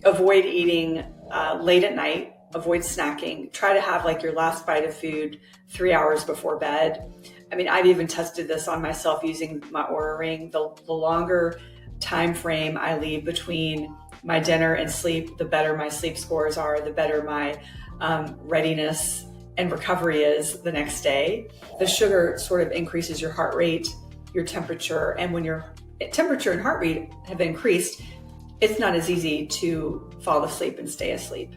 avoid eating late at night, avoid snacking, try to have like your last bite of food 3 hours before bed. I mean, I've even tested this on myself using my Oura Ring. The longer time frame I leave between my dinner and sleep, the better my sleep scores are, the better my readiness and recovery is the next day. The sugar sort of increases your heart rate, your temperature, and when your temperature and heart rate have increased, it's not as easy to fall asleep and stay asleep.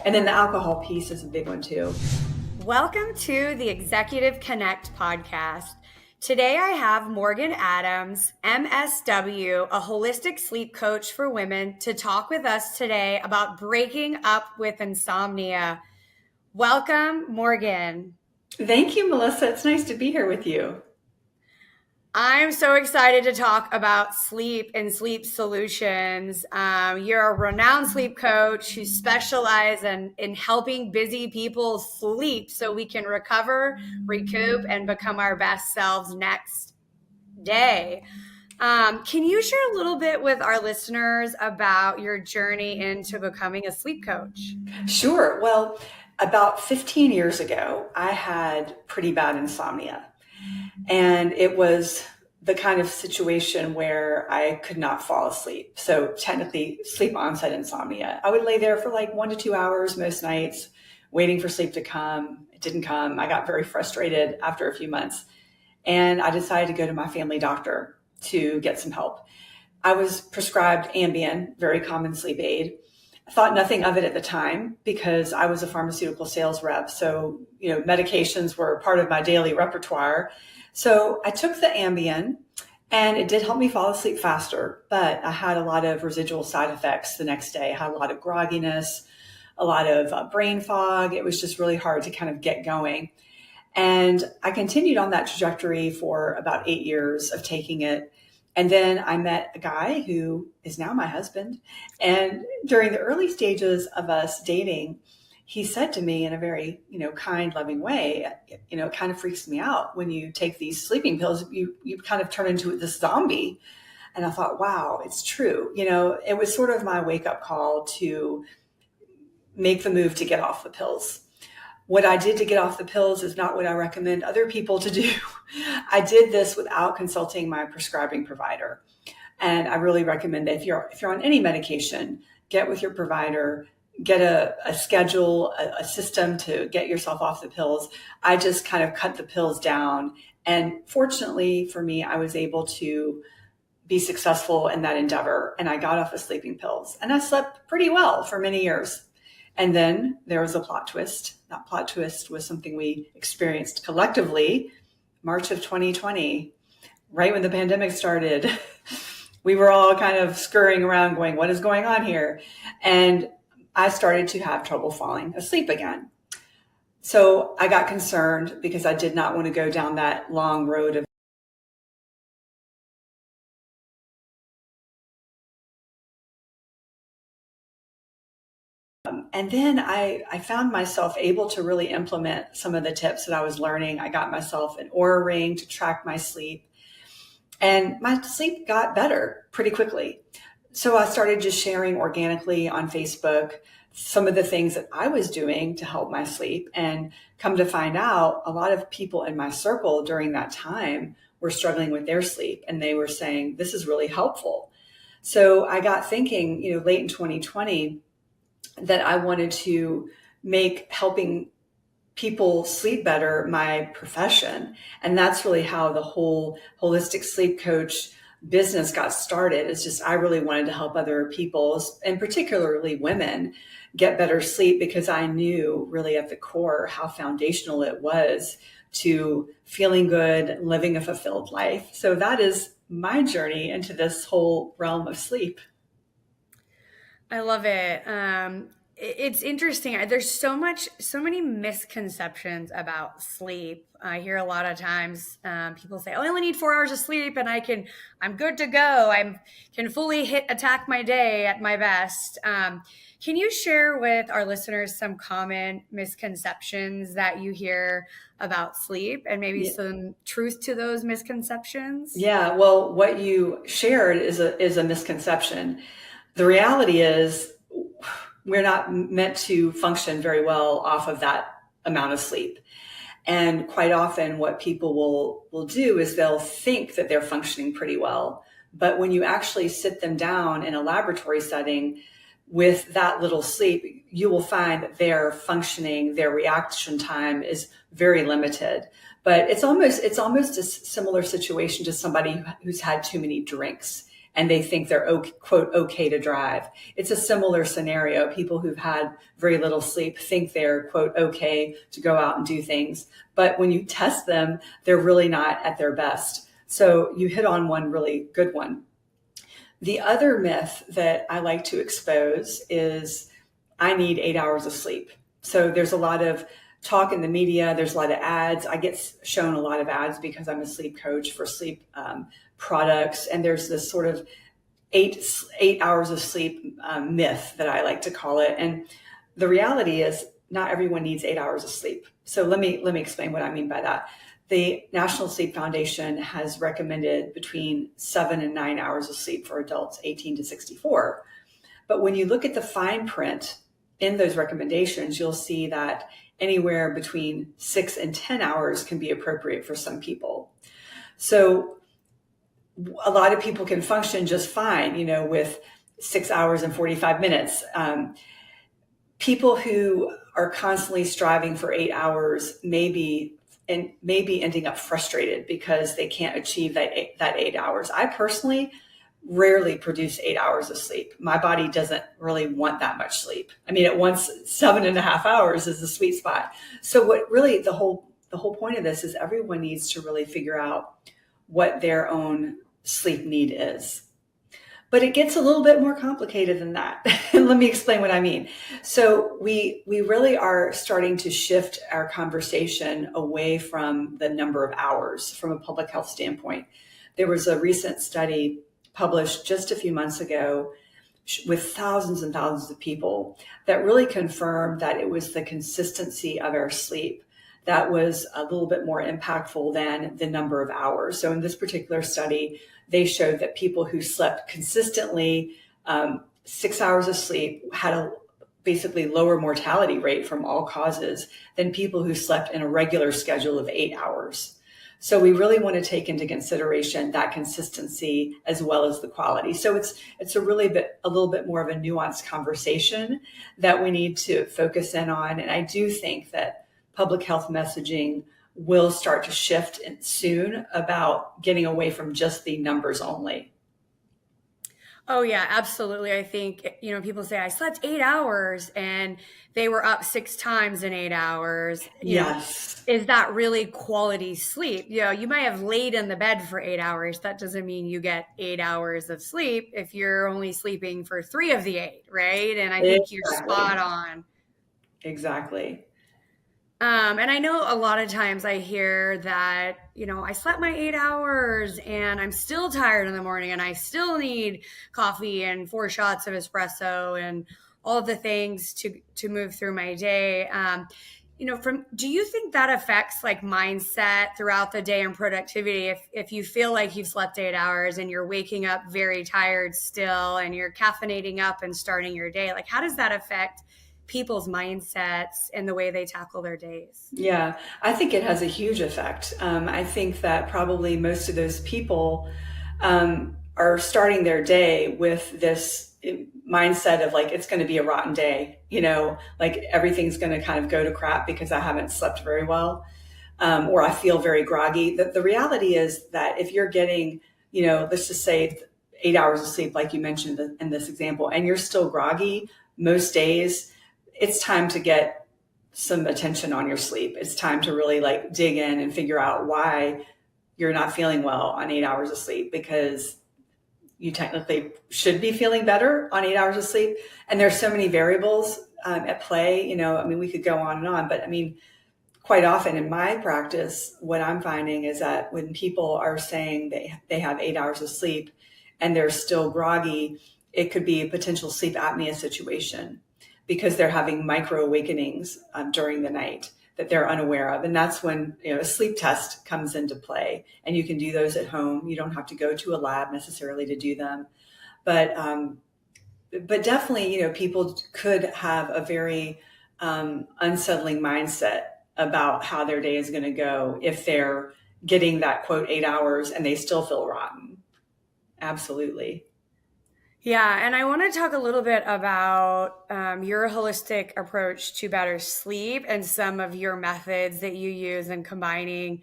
And then the alcohol piece is a big one too. Welcome to the Executive Connect podcast. Today I have Morgan Adams, MSW, a holistic sleep coach for women, to talk with us today about breaking up with insomnia. Welcome, Morgan. Thank you, Melissa. It's nice to be here with you. I'm so excited to talk about sleep and sleep solutions. You're a renowned sleep coach who specializes in helping busy people sleep so we can recover, recoup, and become our best selves next day. Can you share a little bit with our listeners about your journey into becoming a sleep coach? Sure. Well, about 15 years ago, I had pretty bad insomnia. And it was the kind of situation where I could not fall asleep. So technically sleep onset insomnia. I would lay there for like 1 to 2 hours most nights, waiting for sleep to come. It didn't come. I got very frustrated after a few months. And I decided to go to my family doctor to get some help. I was prescribed Ambien, very common sleep aid. I thought nothing of it at the time because I was a pharmaceutical sales rep. So, medications were part of my daily repertoire. So I took the Ambien and it did help me fall asleep faster, but I had a lot of residual side effects the next day. I had a lot of grogginess, a lot of brain fog. It was just really hard to kind of get going. And I continued on that trajectory for about 8 years of taking it. And then I met a guy who is now my husband. And during the early stages of us dating, he said to me in a very, kind, loving way, it kind of freaks me out when you take these sleeping pills, you kind of turn into this zombie. And I thought, wow, it's true. It was sort of my wake up call to make the move to get off the pills. What I did to get off the pills is not what I recommend other people to do. I did this without consulting my prescribing provider. And I really recommend that if you're on any medication, get with your provider, get a schedule, a system to get yourself off the pills. I just kind of cut the pills down. And fortunately for me, I was able to be successful in that endeavor. And I got off of sleeping pills and I slept pretty well for many years. And then there was a plot twist. That plot twist was something we experienced collectively, March of 2020, right when the pandemic started. We were all kind of scurrying around going, what is going on here? And I started to have trouble falling asleep again. So I got concerned because I did not want to go down that long road of and then I found myself able to really implement some of the tips that I was learning. I got myself an Oura Ring to track my sleep, and my sleep got better pretty quickly. So I started just sharing organically on Facebook some of the things that I was doing to help my sleep, and come to find out a lot of people in my circle during that time were struggling with their sleep, and they were saying, this is really helpful. So I got thinking, late in 2020, that I wanted to make helping people sleep better my profession. And that's really how the whole holistic sleep coach business got started. It's just, I really wanted to help other people, and particularly women, get better sleep, because I knew really at the core how foundational it was to feeling good, living a fulfilled life. So that is my journey into this whole realm of sleep. I love it. It's interesting. There's so many misconceptions about sleep. I hear a lot of times people say, "Oh, I only need 4 hours of sleep, and I'm good to go. I can fully attack my day at my best." Can you share with our listeners some common misconceptions that you hear about sleep, and maybe some truth to those misconceptions? Yeah. Well, what you shared is a misconception. The reality is we're not meant to function very well off of that amount of sleep. And quite often what people will do is they'll think that they're functioning pretty well. But when you actually sit them down in a laboratory setting with that little sleep, you will find that their functioning, their reaction time is very limited. But it's almost a similar situation to somebody who's had too many drinks and they think they're quote okay to drive. It's a similar scenario. People who've had very little sleep think they're quote okay to go out and do things. But when you test them, they're really not at their best. So you hit on one really good one. The other myth that I like to expose is I need 8 hours of sleep. So there's a lot of talk in the media. There's a lot of ads. I get shown a lot of ads because I'm a sleep coach for sleep products. And there's this sort of eight hours of sleep myth that I like to call it. And the reality is not everyone needs 8 hours of sleep. So let me explain what I mean by that. The National Sleep Foundation has recommended between 7 and 9 hours of sleep for adults 18 to 64. But when you look at the fine print in those recommendations, you'll see that anywhere between 6 and 10 hours can be appropriate for some people. So a lot of people can function just fine, with 6 hours and 45 minutes. People who are constantly striving for 8 hours maybe ending up frustrated because they can't achieve that 8 hours. I personally rarely produce 8 hours of sleep. My body doesn't really want that much sleep. I mean, it wants 7.5 hours is the sweet spot. So what really the whole point of this is everyone needs to really figure out what their own sleep need is. But it gets a little bit more complicated than that. Let me explain what I mean. So we really are starting to shift our conversation away from the number of hours from a public health standpoint. There was a recent study published just a few months ago with thousands and thousands of people that really confirmed that it was the consistency of our sleep that was a little bit more impactful than the number of hours. So in this particular study, they showed that people who slept consistently 6 hours of sleep had a basically lower mortality rate from all causes than people who slept in a regular schedule of 8 hours. So we really want to take into consideration that consistency as well as the quality. So it's a little bit more of a nuanced conversation that we need to focus in on. And I do think that public health messaging will start to shift soon about getting away from just the numbers only. Oh yeah, absolutely. I think, people say I slept 8 hours and they were up 6 times in 8 hours. Yes. Is that really quality sleep? You might have laid in the bed for 8 hours. That doesn't mean you get 8 hours of sleep if you're only sleeping for 3 of the 8, right? And I think you're spot on. Exactly. And I know a lot of times I hear that, I slept my 8 hours and I'm still tired in the morning and I still need coffee and 4 shots of espresso and all of the things to move through my day. Do you think that affects like mindset throughout the day and productivity? If you feel like you've slept 8 hours and you're waking up very tired still and you're caffeinating up and starting your day, like how does that affect people's mindsets and the way they tackle their days? Yeah, I think it has a huge effect. I think that probably most of those people are starting their day with this mindset of like, it's going to be a rotten day, like everything's going to kind of go to crap because I haven't slept very well, or I feel very groggy. The reality is that if you're getting, let's just say 8 hours of sleep, like you mentioned in this example, and you're still groggy most days, it's time to get some attention on your sleep. It's time to really like dig in and figure out why you're not feeling well on 8 hours of sleep, because you technically should be feeling better on 8 hours of sleep. And there's so many variables at play, we could go on and on, but quite often in my practice, what I'm finding is that when people are saying they have 8 hours of sleep and they're still groggy, it could be a potential sleep apnea situation, because they're having micro awakenings during the night that they're unaware of. And that's when a sleep test comes into play. And you can do those at home. You don't have to go to a lab necessarily to do them. But but definitely, people could have a very unsettling mindset about how their day is going to go if they're getting that quote 8 hours and they still feel rotten. Absolutely. Yeah, and I want to talk a little bit about your holistic approach to better sleep and some of your methods that you use in combining,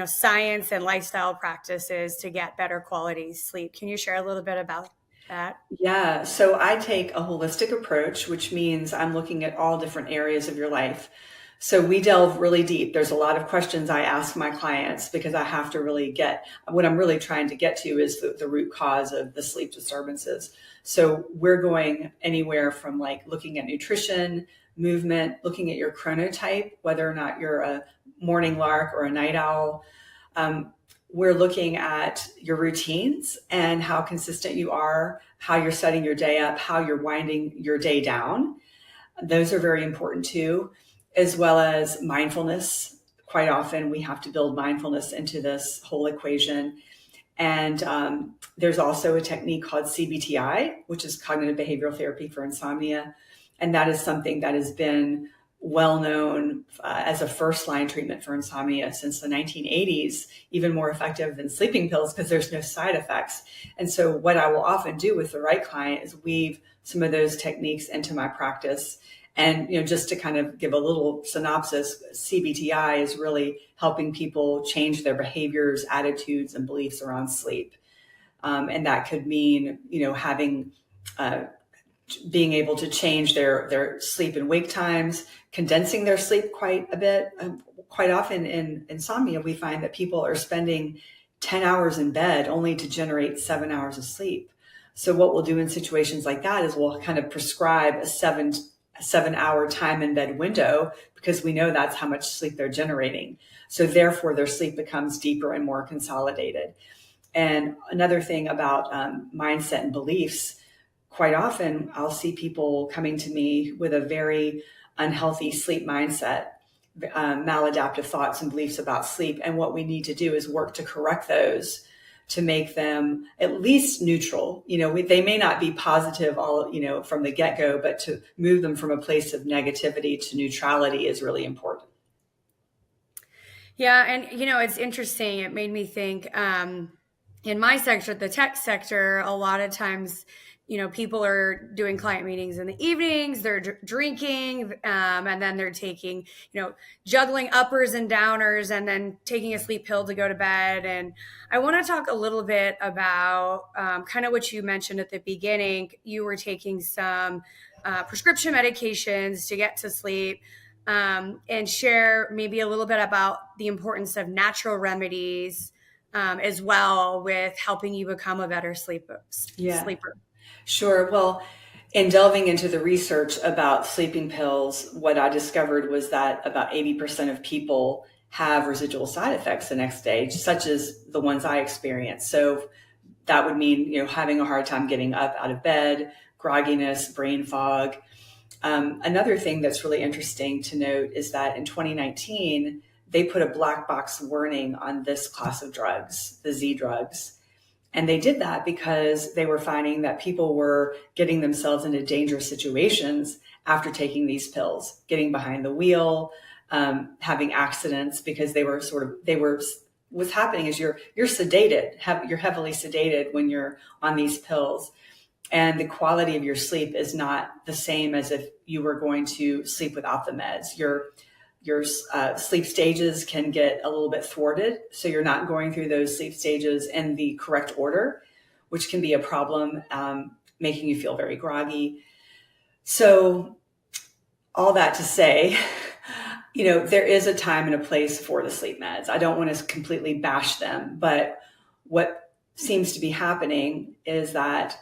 science and lifestyle practices to get better quality sleep. Can you share a little bit about that? Yeah, so I take a holistic approach, which means I'm looking at all different areas of your life. So we delve really deep. There's a lot of questions I ask my clients because I have to really get what I'm really trying to get to is the root cause of the sleep disturbances. So we're going anywhere from like looking at nutrition, movement, looking at your chronotype, whether or not you're a morning lark or a night owl. We're looking at your routines and how consistent you are, how you're setting your day up, how you're winding your day down. Those are very important too, as well as mindfulness. Quite often we have to build mindfulness into this whole equation. And there's also a technique called CBTI, which is cognitive behavioral therapy for insomnia. And that is something that has been well known as a first line treatment for insomnia since the 1980s, even more effective than sleeping pills because there's no side effects. And so what I will often do with the right client is weave some of those techniques into my practice. And, just to kind of give a little synopsis, CBTI is really helping people change their behaviors, attitudes, and beliefs around sleep. And that could mean, having being able to change their sleep and wake times, condensing their sleep quite a bit. Quite often in insomnia, we find that people are spending 10 hours in bed only to generate 7 hours of sleep. So what we'll do in situations like that is we'll kind of prescribe a 7 hour time in bed window because we know that's how much sleep they're generating. So therefore their sleep becomes deeper and more consolidated. And another thing about mindset and beliefs, quite often I'll see people coming to me with a very unhealthy sleep mindset, maladaptive thoughts and beliefs about sleep. And what we need to do is work to correct those to make them at least neutral. They may not be positive all, from the get-go, but to move them from a place of negativity to neutrality is really important. Yeah, and it's interesting. It made me think in my sector, the tech sector, a lot of times, people are doing client meetings in the evenings, they're drinking, and then they're taking, juggling uppers and downers and then taking a sleep pill to go to bed. And I want to talk a little bit about kind of what you mentioned at the beginning. You were taking some prescription medications to get to sleep. And share maybe a little bit about the importance of natural remedies as well with helping you become a better sleeper. Sure. Well, in delving into the research about sleeping pills, what I discovered was that about 80% of people have residual side effects the next day, such as the ones I experienced. So that would mean, having a hard time getting up out of bed, grogginess, brain fog. Another thing that's really interesting to note is that in 2019, they put a black box warning on this class of drugs, the Z drugs. And they did that because they were finding that people were getting themselves into dangerous situations after taking these pills, getting behind the wheel, having accidents because what's happening is you're sedated, you're heavily sedated when you're on these pills. And the quality of your sleep is not the same as if you were going to sleep without the meds. Your sleep stages can get a little bit thwarted. So you're not going through those sleep stages in the correct order, which can be a problem, making you feel very groggy. So all that to say, there is a time and a place for the sleep meds. I don't want to completely bash them, but what seems to be happening is that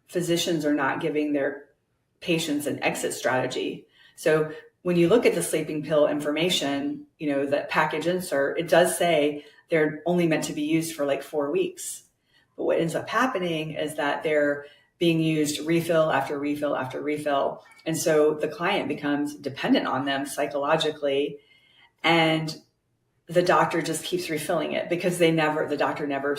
physicians are not giving their patients an exit strategy. So when you look at the sleeping pill information, the package insert, it does say they're only meant to be used for like 4 weeks. But what ends up happening is that they're being used refill after refill after refill. And so the client becomes dependent on them psychologically. And the doctor just keeps refilling it because the doctor never,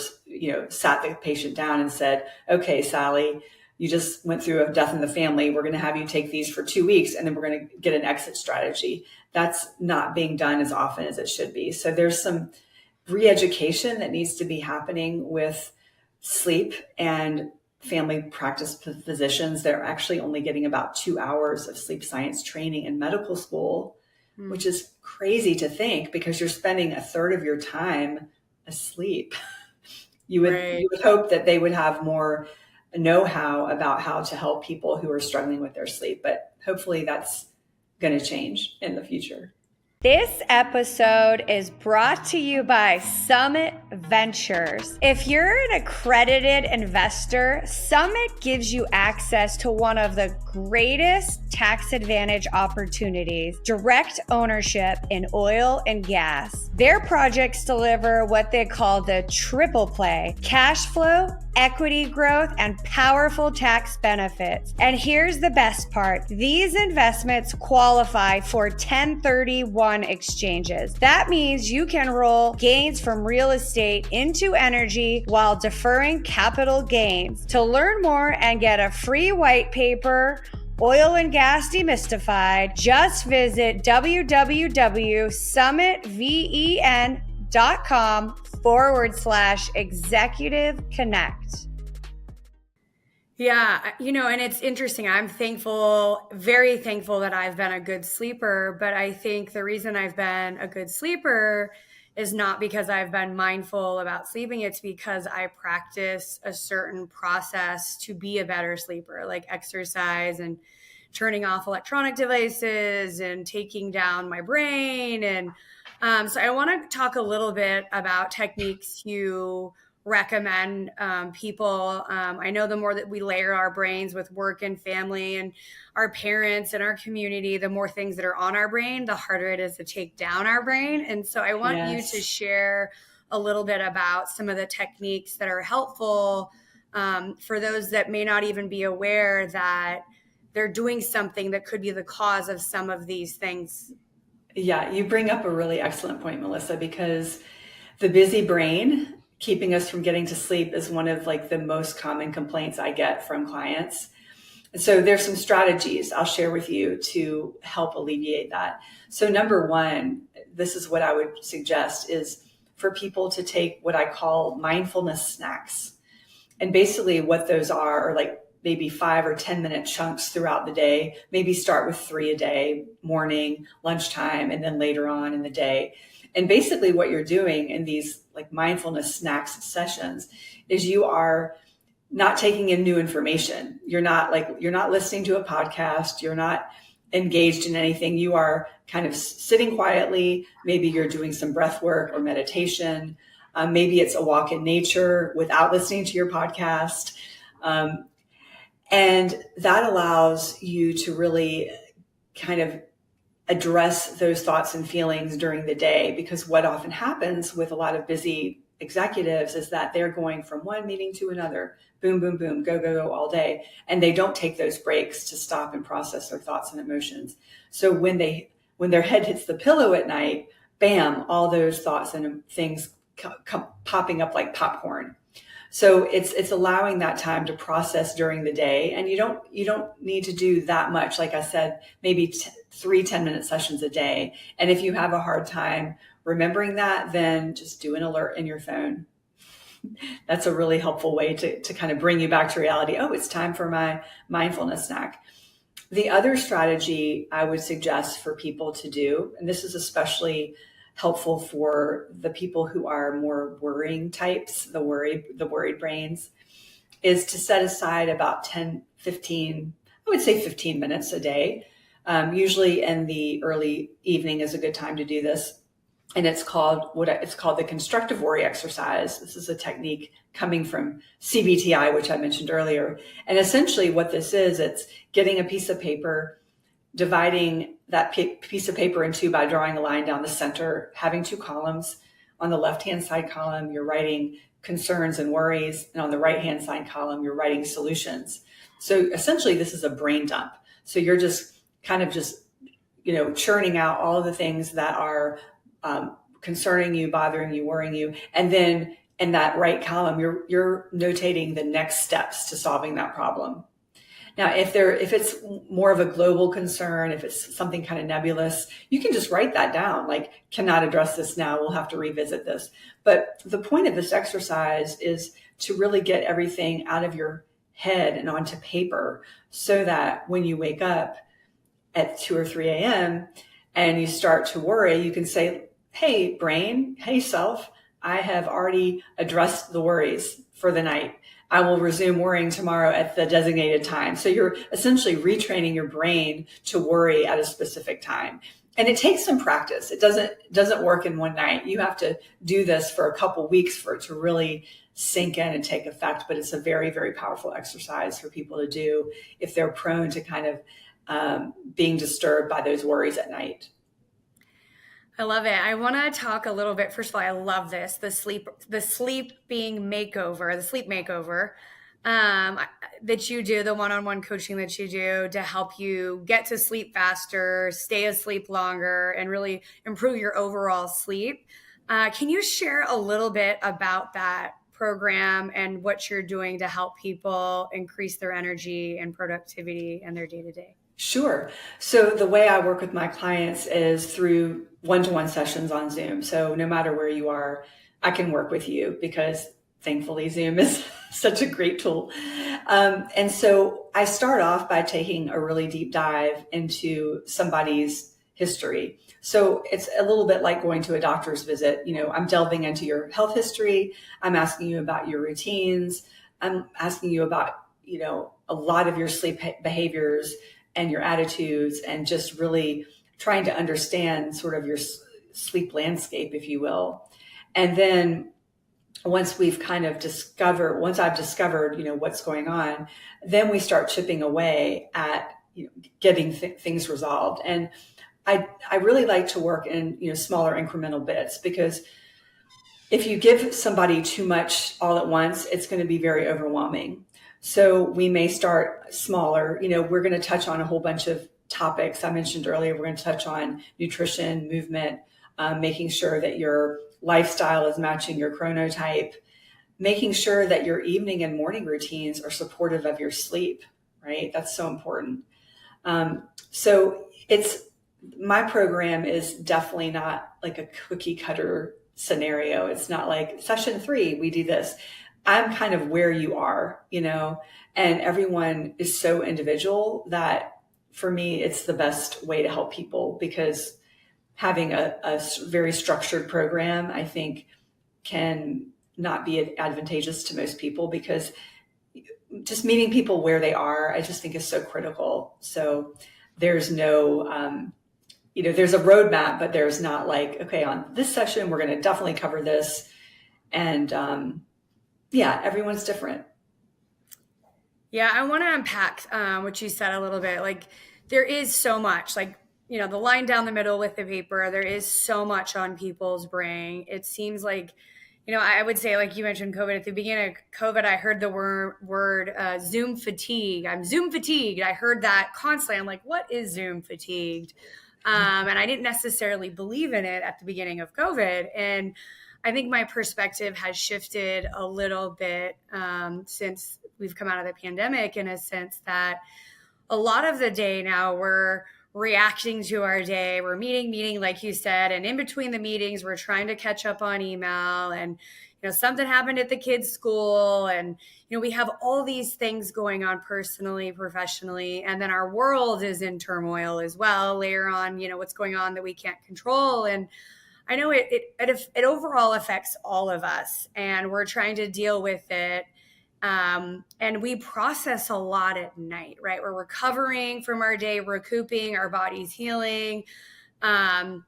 sat the patient down and said, okay, Sally, you just went through a death in the family. We're going to have you take these for 2 weeks and then we're going to get an exit strategy. That's not being done as often as it should be. So there's some re-education that needs to be happening with sleep, and family practice physicians. They're actually only getting about 2 hours of sleep science training in medical school, which is crazy to think, because you're spending a third of your time asleep. You would hope that they would have more know-how about how to help people who are struggling with their sleep, but hopefully that's going to change in the future. This episode is brought to you by Summit Ventures. If you're an accredited investor, Summit gives you access to one of the greatest tax advantage opportunities: direct ownership in oil and gas. Their projects deliver what they call the triple play: cash flow, equity growth, and powerful tax benefits. And here's the best part: these investments qualify for 1031 exchanges. That means you can roll gains from real estate into energy while deferring capital gains. To learn more and get a free white paper, Oil and Gas Demystified, just visit www.summitven.com/executive connect. Yeah, and it's interesting. I'm thankful, very thankful that I've been a good sleeper, but I think the reason I've been a good sleeper is not because I've been mindful about sleeping. It's because I practice a certain process to be a better sleeper, like exercise and turning off electronic devices and taking down my brain. And so I want to talk a little bit about techniques you recommend people. I know the more that we layer our brains with work and family and our parents and our community, the more things that are on our brain, the harder it is to take down our brain. And so I want you to share a little bit about some of the techniques that are helpful for those that may not even be aware that they're doing something that could be the cause of some of these things. Yeah, you bring up a really excellent point, Melissa, because the busy brain keeping us from getting to sleep is one of the most common complaints I get from clients. And so there's some strategies I'll share with you to help alleviate that. So number one, this is what I would suggest, is for people to take what I call mindfulness snacks. And basically what those are maybe 5 or 10 minute chunks throughout the day. Maybe start with 3 a day: morning, lunchtime, and then later on in the day. And basically what you're doing in these mindfulness snacks sessions is you are not taking in new information. You're not listening to a podcast. You're not engaged in anything. You are kind of sitting quietly. Maybe you're doing some breath work or meditation. Maybe it's a walk in nature without listening to your podcast. And that allows you to really kind of address those thoughts and feelings during the day, because what often happens with a lot of busy executives is that they're going from one meeting to another, boom, boom, boom, go, go, go all day. And they don't take those breaks to stop and process their thoughts and emotions. So when their head hits the pillow at night, bam, all those thoughts and things come popping up like popcorn. So it's allowing that time to process during the day. And you don't need to do that much. Like I said, maybe 3 10-minute sessions a day. And if you have a hard time remembering that, then just do an alert in your phone. That's a really helpful way to kind of bring you back to reality. Oh, it's time for my mindfulness snack. The other strategy I would suggest for people to do, and this is especially helpful for the people who are more worrying types, the worried brains, is to set aside about 15 minutes a day. Usually in the early evening is a good time to do this. And it's called the constructive worry exercise. This is a technique coming from CBTI, which I mentioned earlier. And essentially what this is, it's getting a piece of paper, dividing that piece of paper in two by drawing a line down the center, having 2 columns. On the left-hand side column, you're writing concerns and worries. And on the right-hand side column, you're writing solutions. So essentially this is a brain dump. So you're just kind of churning out all of the things that are concerning you, bothering you, worrying you. And then in that right column, you're notating the next steps to solving that problem. Now, if it's more of a global concern, if it's something kind of nebulous, you can just write that down, like, cannot address this now, we'll have to revisit this. But the point of this exercise is to really get everything out of your head and onto paper, so that when you wake up at 2 or 3 a.m. and you start to worry, you can say, hey, brain, hey, self, I have already addressed the worries for the night. I will resume worrying tomorrow at the designated time. So you're essentially retraining your brain to worry at a specific time. And it takes some practice. It doesn't work in one night. You have to do this for a couple weeks for it to really sink in and take effect. But it's a very, very powerful exercise for people to do if they're prone to kind of being disturbed by those worries at night. I love it. I want to talk a little bit. First of all, I love this, the sleep makeover that you do, the one-on-one coaching that you do to help you get to sleep faster, stay asleep longer, and really improve your overall sleep. Can you share a little bit about that program and what you're doing to help people increase their energy and productivity in their day-to-day? Sure. So the way I work with my clients is through one-to-one sessions on Zoom. So no matter where you are, I can work with you because thankfully Zoom is such a great tool. And so I start off by taking a really deep dive into somebody's history. So it's a little bit like going to a doctor's visit. I'm delving into your health history. I'm asking you about your routines. I'm asking you about, a lot of your sleep behaviors and your attitudes, and just really trying to understand sort of your sleep landscape, if you will. And then once I've discovered, what's going on, then we start chipping away at, getting things resolved. And I really like to work in, smaller incremental bits, because if you give somebody too much all at once, it's going to be very overwhelming. So we may start smaller. We're going to touch on a whole bunch of topics. I mentioned earlier, we're going to touch on nutrition, movement, making sure that your lifestyle is matching your chronotype, making sure that your evening and morning routines are supportive of your sleep, right? That's so important. So my program is definitely not like a cookie cutter scenario. It's not like session 3, we do this. I'm kind of where you are, and everyone is so individual that for me, it's the best way to help people, because having a very structured program, I think, can not be advantageous to most people, because just meeting people where they are, I just think is so critical. So there's no, there's a roadmap, but there's not like, okay, on this session, we're going to definitely cover this. And, everyone's different. Yeah, I want to unpack what you said a little bit. Like, there is so much, like, the line down the middle with the paper, there is so much on people's brain. It seems like, I would say, like you mentioned COVID, at the beginning of COVID, I heard the word Zoom fatigue. I'm Zoom fatigued. I heard that constantly. I'm like, what is Zoom fatigued? And I didn't necessarily believe in it at the beginning of COVID. And I think my perspective has shifted a little bit since we've come out of the pandemic, in a sense that a lot of the day now we're reacting to our day. We're meeting, like you said, and in between the meetings, we're trying to catch up on email, and something happened at the kids' school, and we have all these things going on personally, professionally, and then our world is in turmoil as well. Later on, what's going on that we can't control, and I know it overall affects all of us, and we're trying to deal with it. And we process a lot at night, right? We're recovering from our day, recouping, our body's healing. And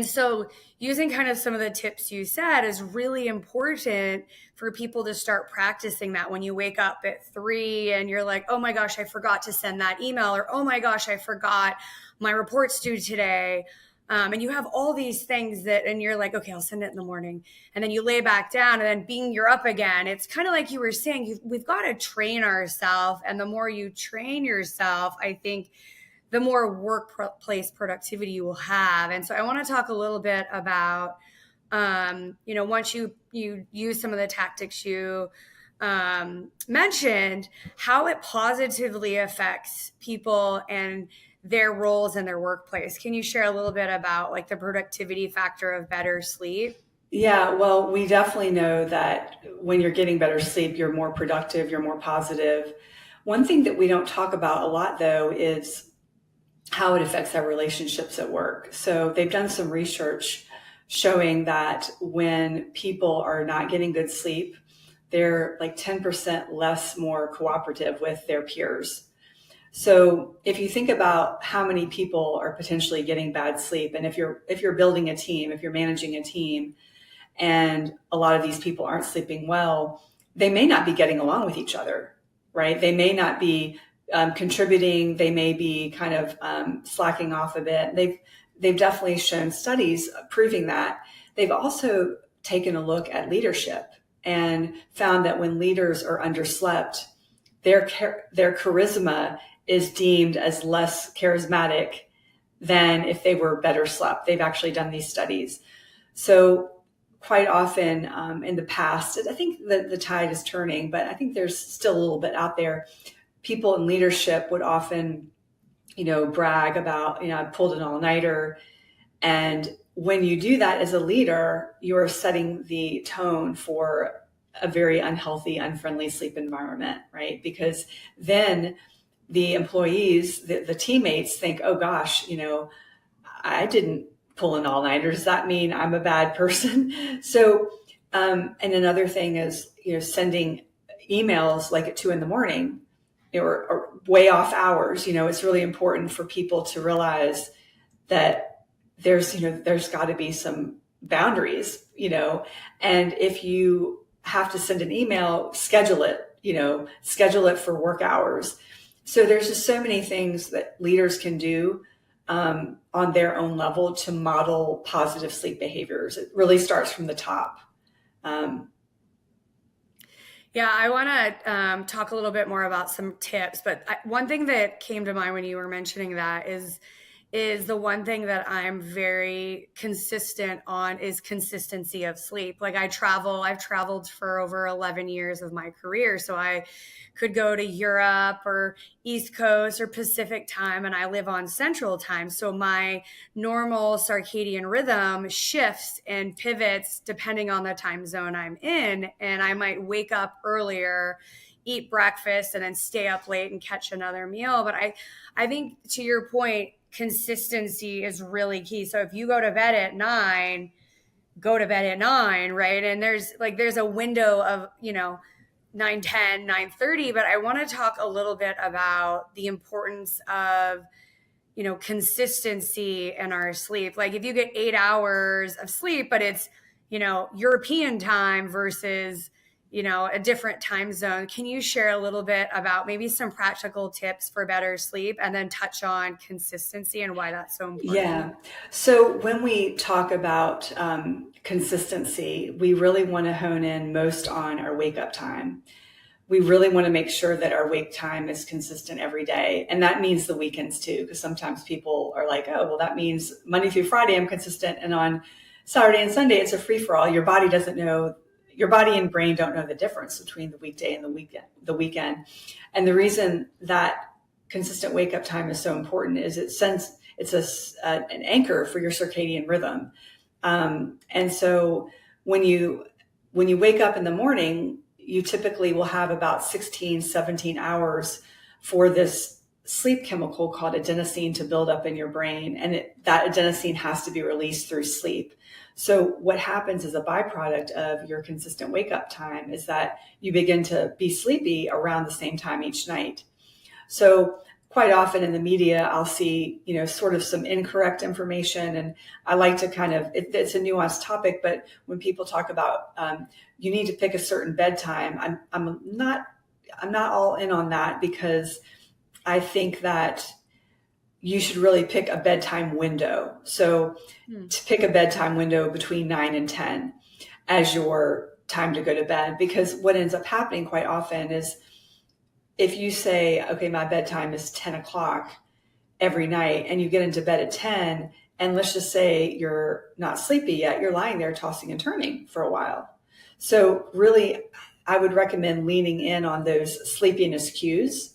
so using kind of some of the tips you said is really important for people to start practicing that when you wake up at 3 and you're like, oh my gosh, I forgot to send that email, or oh my gosh, I forgot my report's due today. And you have all these things and you're like, okay, I'll send it in the morning. And then you lay back down, and then you're up again. It's kind of like you were saying, we've got to train ourselves. And the more you train yourself, I think the more workplace productivity you will have. And so I want to talk a little bit about Once you use some of the tactics you mentioned, how it positively affects people and their roles in their workplace. Can you share a little bit about like the productivity factor of better sleep? Yeah, well, we definitely know that when you're getting better sleep, you're more productive, you're more positive. One thing that we don't talk about a lot, though, is how it affects our relationships at work. So they've done some research showing that when people are not getting good sleep, they're like 10% less more cooperative with their peers. So if you think about how many people are potentially getting bad sleep, and if you're building a team, if you're managing a team, and a lot of these people aren't sleeping well, they may not be getting along with each other, right? They may not be contributing. They may be kind of slacking off a bit. They've definitely shown studies proving that. They've also taken a look at leadership and found that when leaders are underslept, their charisma is deemed as less charismatic than if they were better slept. They've actually done these studies. So quite often in the past, I think that the tide is turning, but I think there's still a little bit out there. People in leadership would often, brag about, I pulled an all-nighter. And when you do that as a leader, you're setting the tone for a very unhealthy, unfriendly sleep environment, right? Because then the employees, the teammates think, oh gosh, I didn't pull an all-nighter. Does that mean I'm a bad person? So, and another thing is, sending emails like at 2 a.m, or way off hours. It's really important for people to realize that there's got to be some boundaries, and if you have to send an email, schedule it for work hours. So there's just so many things that leaders can do on their own level to model positive sleep behaviors. It really starts from the top. Yeah, I want to talk a little bit more about some tips, but one thing that came to mind when you were mentioning that is the one thing that I'm very consistent on is consistency of sleep. Like I've traveled for over 11 years of my career. So I could go to Europe or East Coast or Pacific time, and I live on Central time. So my normal circadian rhythm shifts and pivots depending on the time zone I'm in. And I might wake up earlier, eat breakfast, and then stay up late and catch another meal. But I think to your point, consistency is really key. So if you go to bed at 9, go to bed at 9, right? And there's a window of, 9:10, 9:30, but I want to talk a little bit about the importance of, consistency in our sleep. Like if you get 8 hours of sleep, but it's, European time versus, a different time zone. Can you share a little bit about maybe some practical tips for better sleep and then touch on consistency and why that's so important? Yeah. So when we talk about consistency, we really want to hone in most on our wake up time. We really want to make sure that our wake time is consistent every day. And that means the weekends too, because sometimes people are like, oh, well, that means Monday through Friday, I'm consistent. And on Saturday and Sunday, it's a free for all. Your body and brain don't know the difference between the weekday and the weekend. And the reason that consistent wake up time is so important is it's an anchor for your circadian rhythm. And so when you wake up in the morning, you typically will have about 16, 17 hours for this sleep chemical called adenosine to build up in your brain. And that adenosine has to be released through sleep. So what happens as a byproduct of your consistent wake up time is that you begin to be sleepy around the same time each night. So quite often in the media, I'll see, sort of some incorrect information. And I like to it's a nuanced topic, but when people talk about you need to pick a certain bedtime, I'm not all in on that, because I think that you should really pick a bedtime window. So to pick a bedtime window between 9 and 10 as your time to go to bed, because what ends up happening quite often is if you say, okay, my bedtime is 10 o'clock every night, and you get into bed at 10 And let's just say you're not sleepy yet, you're lying there tossing and turning for a while. So really, I would recommend leaning in on those sleepiness cues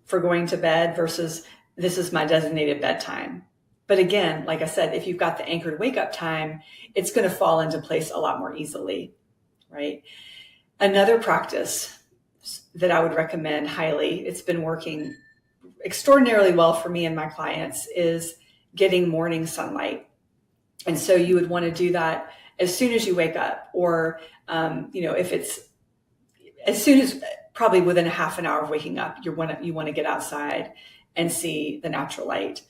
for going to bed versus this is my designated bedtime. But again, like I said, if you've got the anchored wake up time, it's going to fall into place a lot more easily, right? Another practice that I would recommend highly, it's been working extraordinarily well for me and my clients, is getting morning sunlight. And so you would want to do that as soon as you wake up, or, if it's as soon as probably within a half an hour of waking up, you want to get outside and see the natural light.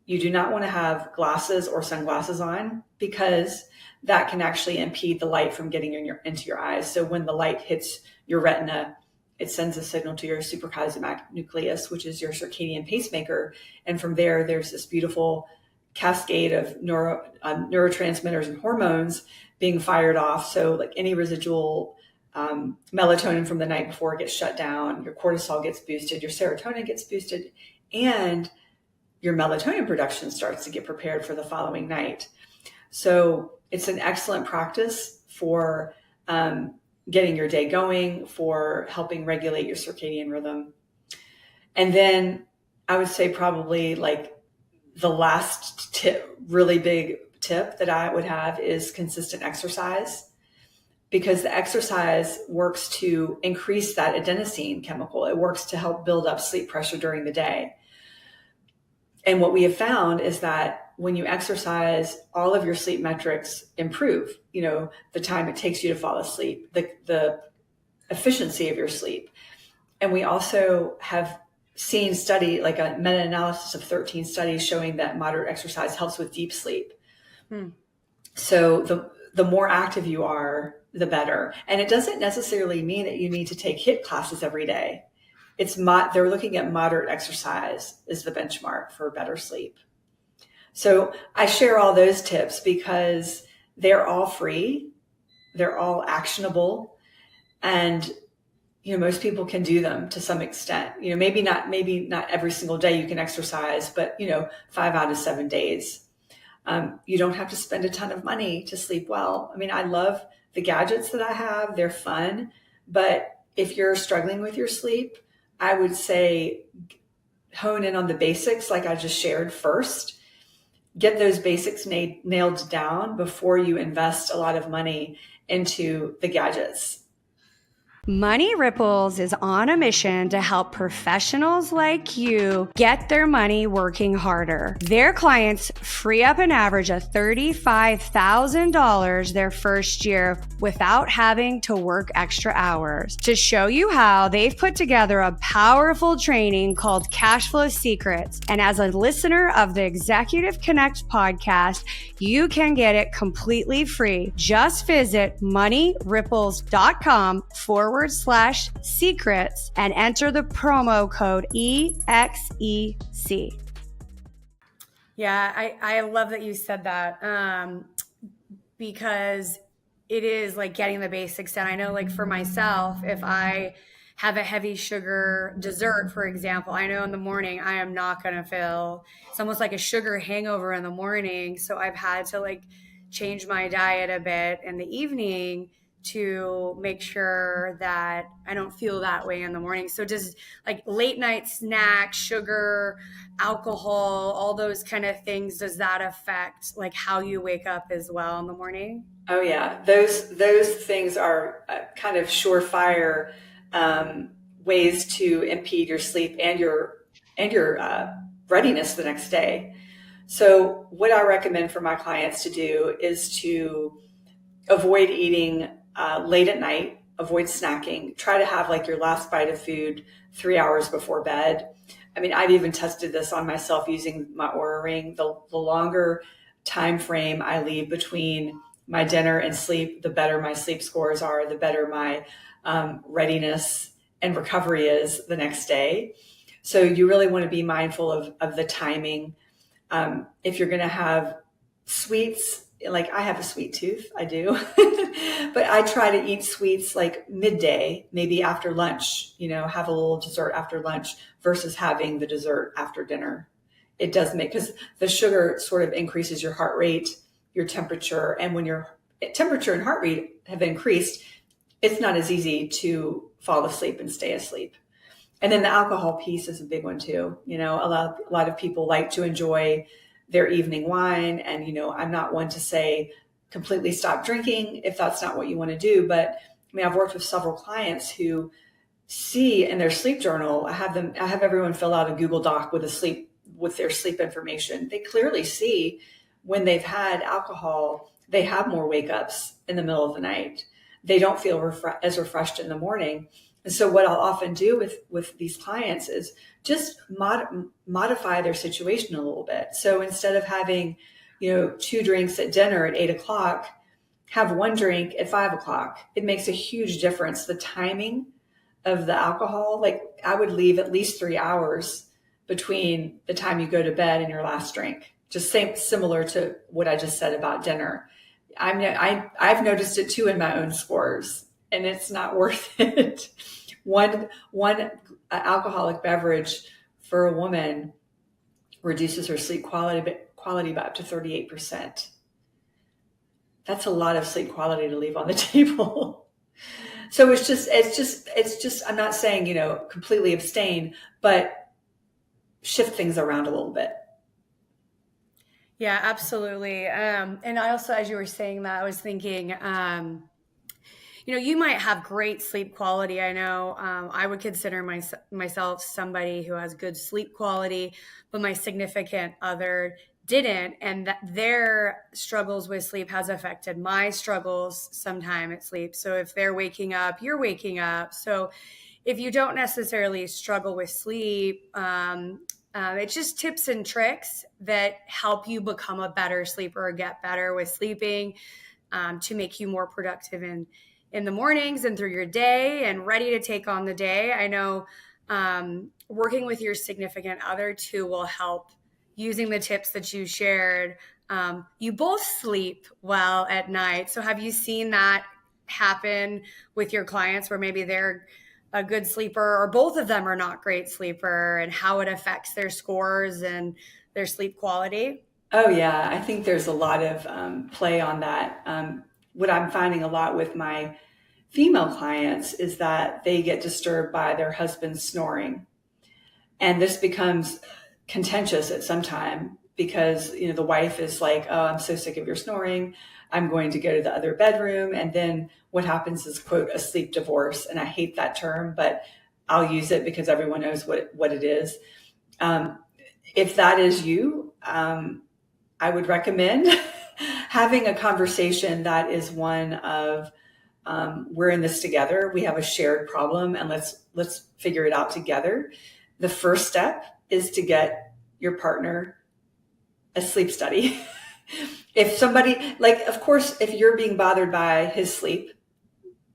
You do not want to have glasses or sunglasses on, because that can actually impede the light from getting into your eyes. So when the light hits your retina, it sends a signal to your suprachiasmatic nucleus, which is your circadian pacemaker. And from there, there's this beautiful cascade of neurotransmitters and hormones being fired off. So like any residual melatonin from the night before gets shut down, your cortisol gets boosted, your serotonin gets boosted, and your melatonin production starts to get prepared for the following night. So it's an excellent practice for getting your day going, for helping regulate your circadian rhythm. And then I would say probably like the last tip, really big tip that I would have, is consistent exercise, because the exercise works to increase that adenosine chemical. It works to help build up sleep pressure during the day. And what we have found is that when you exercise, all of your sleep metrics improve. The time it takes you to fall asleep, the efficiency of your sleep. And we also have seen like a meta-analysis of 13 studies showing that moderate exercise helps with deep sleep. So the more active you are, the better. And it doesn't necessarily mean that you need to take HIIT classes every day. They're looking at moderate exercise as the benchmark for better sleep. So I share all those tips because they're all free, they're all actionable, and most people can do them to some extent. Maybe not every single day you can exercise, but 5 out of 7 days. You don't have to spend a ton of money to sleep well. I mean, I love the gadgets that I have; they're fun. But if you're struggling with your sleep, I would say hone in on the basics, like I just shared first. Get those basics nailed down before you invest a lot of money into the gadgets. Money Ripples is on a mission to help professionals like you get their money working harder. Their clients free up an average of $35,000 their first year without having to work extra hours. To show you how, they've put together a powerful training called Cash Flow Secrets. And as a listener of the Executive Connect podcast, you can get it completely free. Just visit moneyripples.com/secrets and enter the promo code EXEC. Yeah, I love that you said that, because it is like getting the basics done. I know, like for myself, if I have a heavy sugar dessert, for example, I know in the morning I am not going to feel, it's almost like a sugar hangover in the morning. So I've had to like change my diet a bit in the evening to make sure that I don't feel that way in the morning. So does like late night snacks, sugar, alcohol, all those kind of things, does that affect like how you wake up as well in the morning? Oh yeah, those things are kind of surefire ways to impede your sleep and your readiness the next day. So what I recommend for my clients to do is to avoid eating late at night, avoid snacking, try to have like your last bite of food 3 hours before bed. I mean, I've even tested this on myself using my Oura Ring. The longer time frame I leave between my dinner and sleep, the better my sleep scores are, the better my readiness and recovery is the next day. So you really want to be mindful of the timing. If you're going to have sweets, like I have a sweet tooth, I do, but I try to eat sweets like midday, maybe after lunch, have a little dessert after lunch versus having the dessert after dinner. it does make, because the sugar sort of increases your heart rate, your temperature, and when your temperature and heart rate have increased, it's not as easy to fall asleep and stay asleep. And then the alcohol piece is a big one too. A lot of people like to enjoy their evening wine, and I'm not one to say completely stop drinking if that's not what you want to do. But I mean, I've worked with several clients who see in their sleep journal. I have everyone fill out a Google Doc with their sleep information. They clearly see when they've had alcohol, they have more wake ups in the middle of the night. They don't feel as refreshed in the morning. And so what I'll often do with these clients is just modify their situation a little bit. So instead of having, 2 drinks at dinner at 8 o'clock, have 1 drink at 5 o'clock. It makes a huge difference. The timing of the alcohol, like I would leave at least 3 hours between the time you go to bed and your last drink. Just similar to what I just said about dinner. I've noticed it too in my own scores, and it's not worth it. One alcoholic beverage for a woman reduces her sleep quality by up to 38%. That's a lot of sleep quality to leave on the table. So it's just, I'm not saying, completely abstain, but shift things around a little bit. Yeah, absolutely. And I also, as you were saying that, I was thinking, you might have great sleep quality. I know I would consider myself somebody who has good sleep quality, but my significant other didn't, and that their struggles with sleep has affected my struggles sometime at sleep. So if they're waking up, you're waking up. So if you don't necessarily struggle with sleep, it's just tips and tricks that help you become a better sleeper or get better with sleeping, to make you more productive in the mornings and through your day and ready to take on the day. I know working with your significant other too will help, using the tips that you shared. You both sleep well at night. So have you seen that happen with your clients where maybe they're a good sleeper or both of them are not great sleeper, and how it affects their scores and their sleep quality? Oh yeah, I think there's a lot of play on that. What I'm finding a lot with my female clients is that they get disturbed by their husband's snoring. And this becomes contentious at some time because, the wife is like, oh, I'm so sick of your snoring. I'm going to go to the other bedroom. And then what happens is, quote, a sleep divorce. And I hate that term, but I'll use it because everyone knows what it is. If that is you, I would recommend having a conversation that is one of, we're in this together. We have a shared problem, and let's figure it out together. The first step is to get your partner a sleep study. If somebody, like, of course, if you're being bothered by his sleep,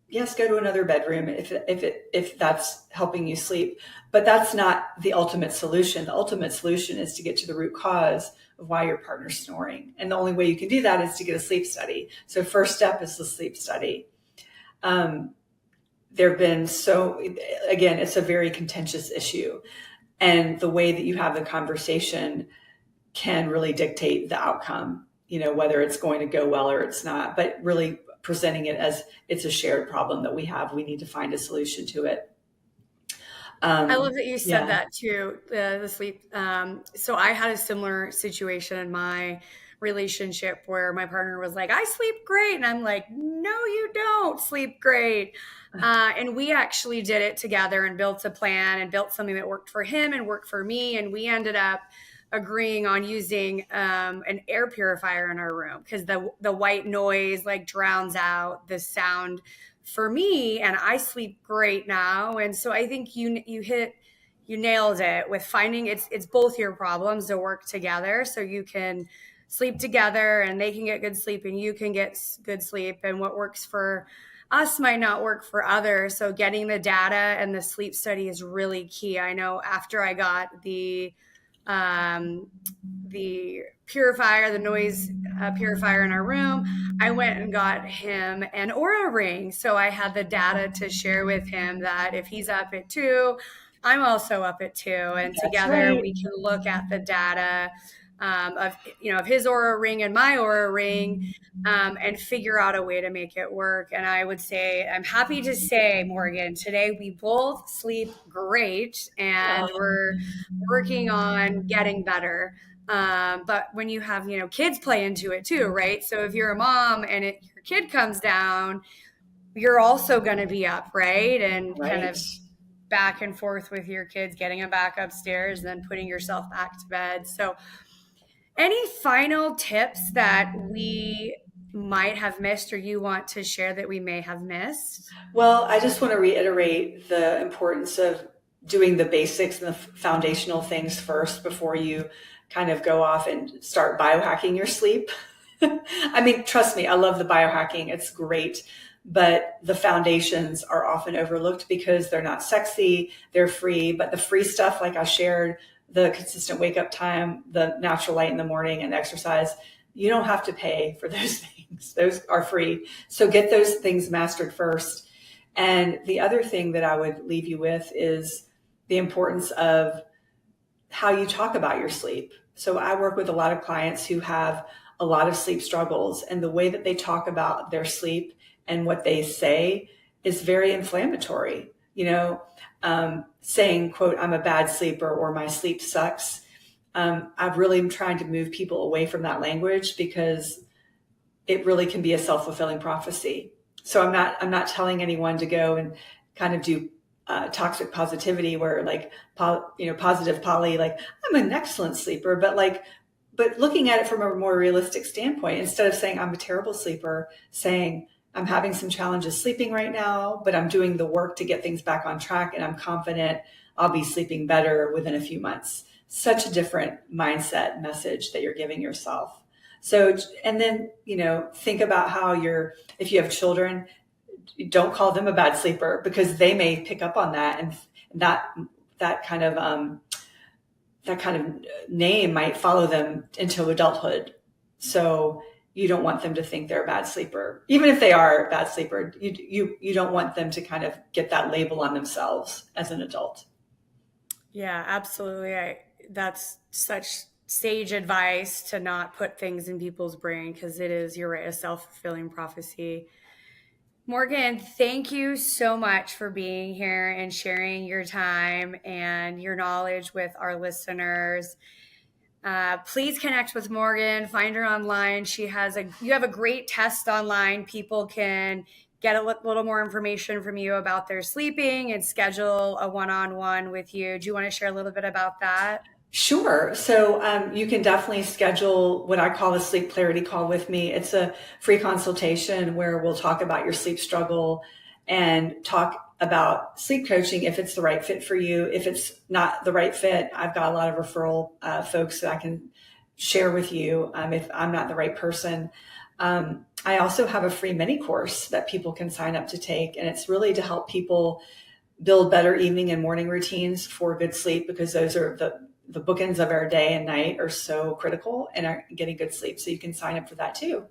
yes, go to another bedroom if that's helping you sleep. But that's not the ultimate solution. The ultimate solution is to get to the root cause of why your partner's snoring. And the only way you can do that is to get a sleep study. So first step is the sleep study. There have been again, it's a very contentious issue. And the way that you have the conversation can really dictate the outcome, whether it's going to go well or it's not, but really presenting it as it's a shared problem that we have. We need to find a solution to it. I love that you said yeah. that too, the sleep. So I had a similar situation in my relationship where my partner was like, I sleep great. And I'm like, no, you don't sleep great. And we actually did it together and built a plan and built something that worked for him and worked for me. And we ended up agreeing on using an air purifier in our room because the white noise like drowns out the sound for me, and I sleep great now. And so I think you nailed it with finding it's both your problems to work together so you can sleep together and they can get good sleep and you can get good sleep, and what works for us might not work for others. So getting the data and the sleep study is really key. I know after I got the purifier, the noise purifier in our room, I went and got him an Aura ring. So I had the data to share with him that if he's up at 2, I'm also up at 2, and That's together right. we can look at the data of his aura ring and my aura ring, and figure out a way to make it work. And I would say, I'm happy to say, Morgan, today we both sleep great, and Um, we're working on getting better. But when you have, kids play into it too, right? So if you're a mom and your kid comes down, you're also going to be up, right? And kind right. of back and forth with your kids, getting them back upstairs, and then putting yourself back to bed. So, any final tips that we might have missed or you want to share that we may have missed? Well, I just want to reiterate the importance of doing the basics and the foundational things first before you kind of go off and start biohacking your sleep. I mean, trust me, I love the biohacking. It's great. But the foundations are often overlooked because they're not sexy, they're free. But the free stuff, like I shared, the consistent wake up time, the natural light in the morning, and exercise, you don't have to pay for those things. Those are free. So get those things mastered first. And the other thing that I would leave you with is the importance of how you talk about your sleep. So I work with a lot of clients who have a lot of sleep struggles, and the way that they talk about their sleep and what they say is very inflammatory. Saying, quote, I'm a bad sleeper or my sleep sucks. I've really been trying to move people away from that language because it really can be a self-fulfilling prophecy. So I'm not telling anyone to go and kind of do toxic positivity where like, positive poly, like I'm an excellent sleeper, but looking at it from a more realistic standpoint, instead of saying I'm a terrible sleeper, saying I'm having some challenges sleeping right now, but I'm doing the work to get things back on track. And I'm confident I'll be sleeping better within a few months. Such a different mindset message that you're giving yourself. So, and then, think about how if you have children, don't call them a bad sleeper because they may pick up on that, and that that kind of that kind of name might follow them into adulthood. So you don't want them to think they're a bad sleeper, even if they are a bad sleeper. You don't want them to kind of get that label on themselves as an adult. Yeah, absolutely. That's such sage advice to not put things in people's brain, because it is, you're right, a self-fulfilling prophecy. Morgan, thank you so much for being here and sharing your time and your knowledge with our listeners. Please connect with Morgan, find her online. You have a great test online. People can get a little more information from you about their sleeping and schedule a one-on-one with you. Do you want to share a little bit about that? Sure. So you can definitely schedule what I call a sleep clarity call with me. It's a free consultation where we'll talk about your sleep struggle and talk about sleep coaching if it's the right fit for you. If it's not the right fit, I've got a lot of referral folks that I can share with you if I'm not the right person. I also have a free mini course that people can sign up to take, and it's really to help people build better evening and morning routines for good sleep, because those are the bookends of our day and night are so critical in our getting good sleep. So you can sign up for that too.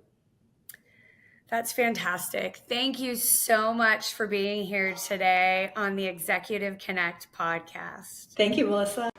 That's fantastic. Thank you so much for being here today on the Executive Connect podcast. Thank you, Melissa.